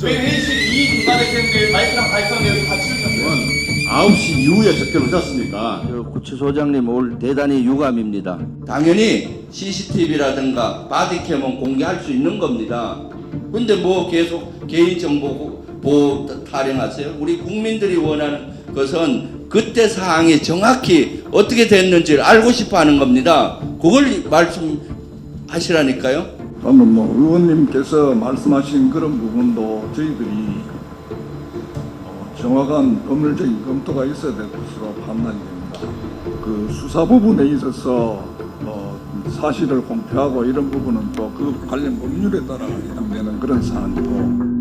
왜 회의실 이 중간에 있는데 마이크랑 발성 여기 같이 오셨어요? 9시 이후에 접견 오셨습니까? 구치소장님 오늘 대단히 유감입니다. 당연히 CCTV라든가 바디캠은 공개할 수 있는 겁니다. 근데 뭐 계속 개인정보 보호 타령하세요? 우리 국민들이 원하는 것은 그때 사항이 정확히 어떻게 됐는지를 알고 싶어 하는 겁니다. 그걸 말씀하시라니까요. 방금 의원님께서 말씀하신 그런 부분도 저희들이 정확한 법률적인 검토가 있어야 될 것으로 판단이 됩니다. 그 수사 부분에 있어서 사실을 공표하고 이런 부분은 또 그 관련 법률에 따라 해당되는 그런 사안이고.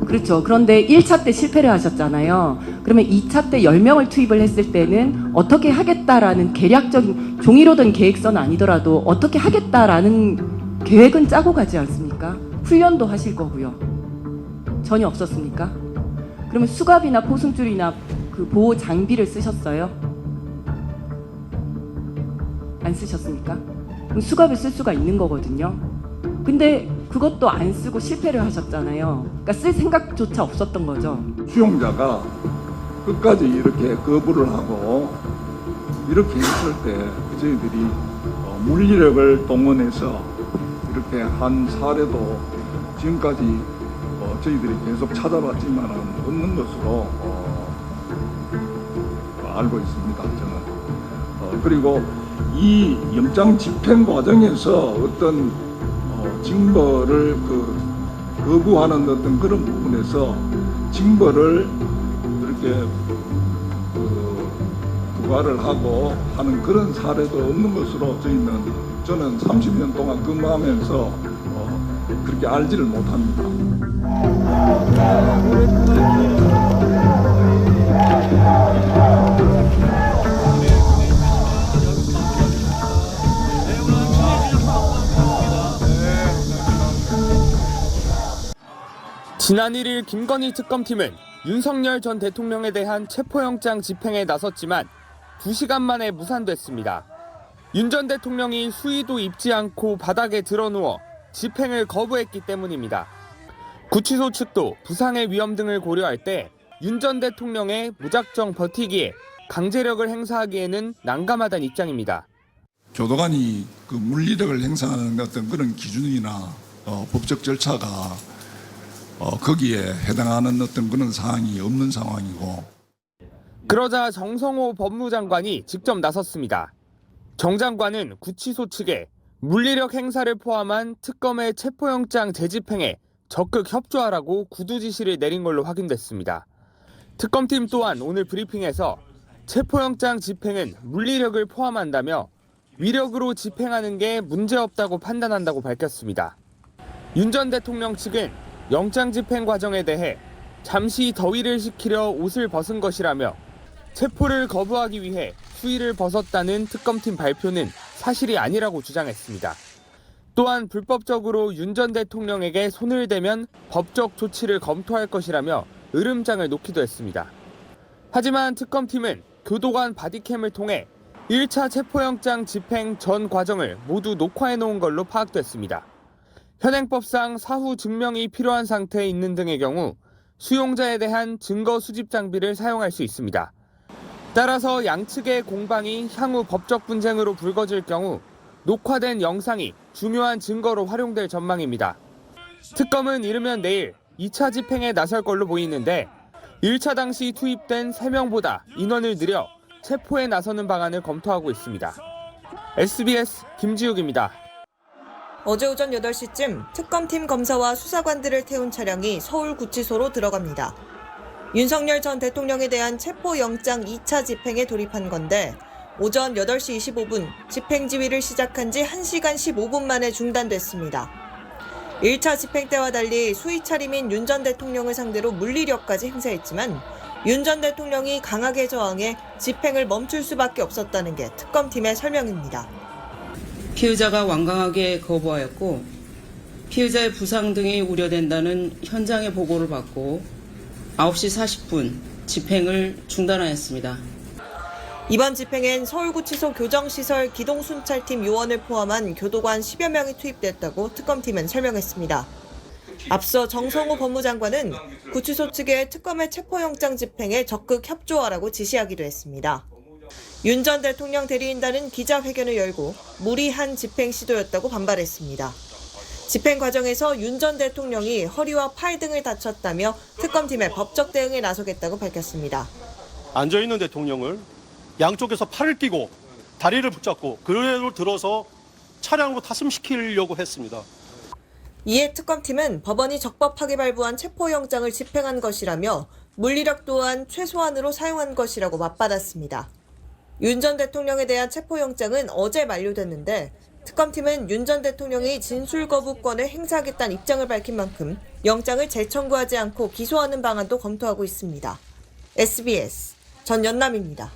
그렇죠. 그런데 1차 때 실패를 하셨잖아요. 그러면 2차 때 10명을 투입을 했을 때는 어떻게 하겠다라는 계략적인 종이로 된 계획서는 아니더라도 어떻게 하겠다라는 계획은 짜고 가지 않습니까? 훈련도 하실 거고요. 전혀 없었습니까? 그러면 수갑이나 포승줄이나 그 보호 장비를 쓰셨어요? 안 쓰셨습니까? 그럼 수갑을 쓸 수가 있는 거거든요. 근데 그것도 안 쓰고 실패를 하셨잖아요. 그러니까 쓸 생각조차 없었던 거죠. 수용자가 끝까지 이렇게 거부를 하고 이렇게 했을 때 저희들이 물리력을 동원해서 이렇게 한 사례도 지금까지 저희들이 계속 찾아봤지만 없는 것으로 알고 있습니다. 저는. 그리고 이 영장 집행 과정에서 어떤 징벌을 거부하는 어떤 그런 부분에서 징벌을 이렇게 부과를 하고 하는 그런 사례도 없는 것으로 저는 30년 동안 근무하면서 그렇게 알지를 못합니다. 지난 1일 김건희 특검팀은 윤석열 전 대통령에 대한 체포영장 집행에 나섰지만 2시간 만에 무산됐습니다. 윤 전 대통령이 수의도 입지 않고 바닥에 드러누워 집행을 거부했기 때문입니다. 구치소 측도 부상의 위험 등을 고려할 때 윤 전 대통령의 무작정 버티기에 강제력을 행사하기에는 난감하다는 입장입니다. 교도관이 그 물리력을 행사하는 어떤 그런 기준이나 법적 절차가 거기에 해당하는 어떤 그런 사항이 없는 상황이고. 그러자 정성호 법무장관이 직접 나섰습니다. 정 장관은 구치소 측에 물리력 행사를 포함한 특검의 체포영장 재집행에 적극 협조하라고 구두 지시를 내린 걸로 확인됐습니다. 특검팀 또한 오늘 브리핑에서 체포영장 집행은 물리력을 포함한다며 위력으로 집행하는 게 문제없다고 판단한다고 밝혔습니다. 윤 전 대통령 측은 영장 집행 과정에 대해 잠시 더위를 식히려 옷을 벗은 것이라며 체포를 거부하기 위해 수의를 벗었다는 특검팀 발표는 사실이 아니라고 주장했습니다. 또한 불법적으로 윤 전 대통령에게 손을 대면 법적 조치를 검토할 것이라며 으름장을 놓기도 했습니다. 하지만 특검팀은 교도관 바디캠을 통해 1차 체포영장 집행 전 과정을 모두 녹화해 놓은 걸로 파악됐습니다. 현행법상 사후 증명이 필요한 상태에 있는 등의 경우 수용자에 대한 증거 수집 장비를 사용할 수 있습니다. 따라서 양측의 공방이 향후 법적 분쟁으로 불거질 경우 녹화된 영상이 중요한 증거로 활용될 전망입니다. 특검은 이르면 내일 2차 집행에 나설 걸로 보이는데 1차 당시 투입된 3명보다 인원을 늘려 체포에 나서는 방안을 검토하고 있습니다. SBS 김지욱입니다. 어제 오전 8시쯤 특검팀 검사와 수사관들을 태운 차량이 서울구치소로 들어갑니다. 윤석열 전 대통령에 대한 체포영장 2차 집행에 돌입한 건데 오전 8시 25분 집행지휘를 시작한 지 1시간 15분 만에 중단됐습니다. 1차 집행 때와 달리 수의 차림인 윤 전 대통령을 상대로 물리력까지 행사했지만 윤 전 대통령이 강하게 저항해 집행을 멈출 수밖에 없었다는 게 특검팀의 설명입니다. 피의자가 완강하게 거부하였고 피의자의 부상 등이 우려된다는 현장의 보고를 받고 9시 40분 집행을 중단하였습니다. 이번 집행엔 서울구치소 교정시설 기동순찰팀 요원을 포함한 교도관 10여 명이 투입됐다고 특검팀은 설명했습니다. 앞서 정성호 법무장관은 구치소 측에 특검의 체포영장 집행에 적극 협조하라고 지시하기도 했습니다. 윤 전 대통령 대리인단은 기자회견을 열고 무리한 집행 시도였다고 반발했습니다. 집행 과정에서 윤 전 대통령이 허리와 팔 등을 다쳤다며 특검팀의 법적 대응에 나서겠다고 밝혔습니다. 앉아있는 대통령을 양쪽에서 팔을 끼고 다리를 붙잡고 그대로 들어서 차량으로 탑승시키려고 했습니다. 이에 특검팀은 법원이 적법하게 발부한 체포영장을 집행한 것이라며 물리력 또한 최소한으로 사용한 것이라고 맞받았습니다. 윤 전 대통령에 대한 체포영장은 어제 만료됐는데 특검팀은 윤 전 대통령이 진술 거부권을 행사하겠다는 입장을 밝힌 만큼 영장을 재청구하지 않고 기소하는 방안도 검토하고 있습니다. SBS 전연남입니다.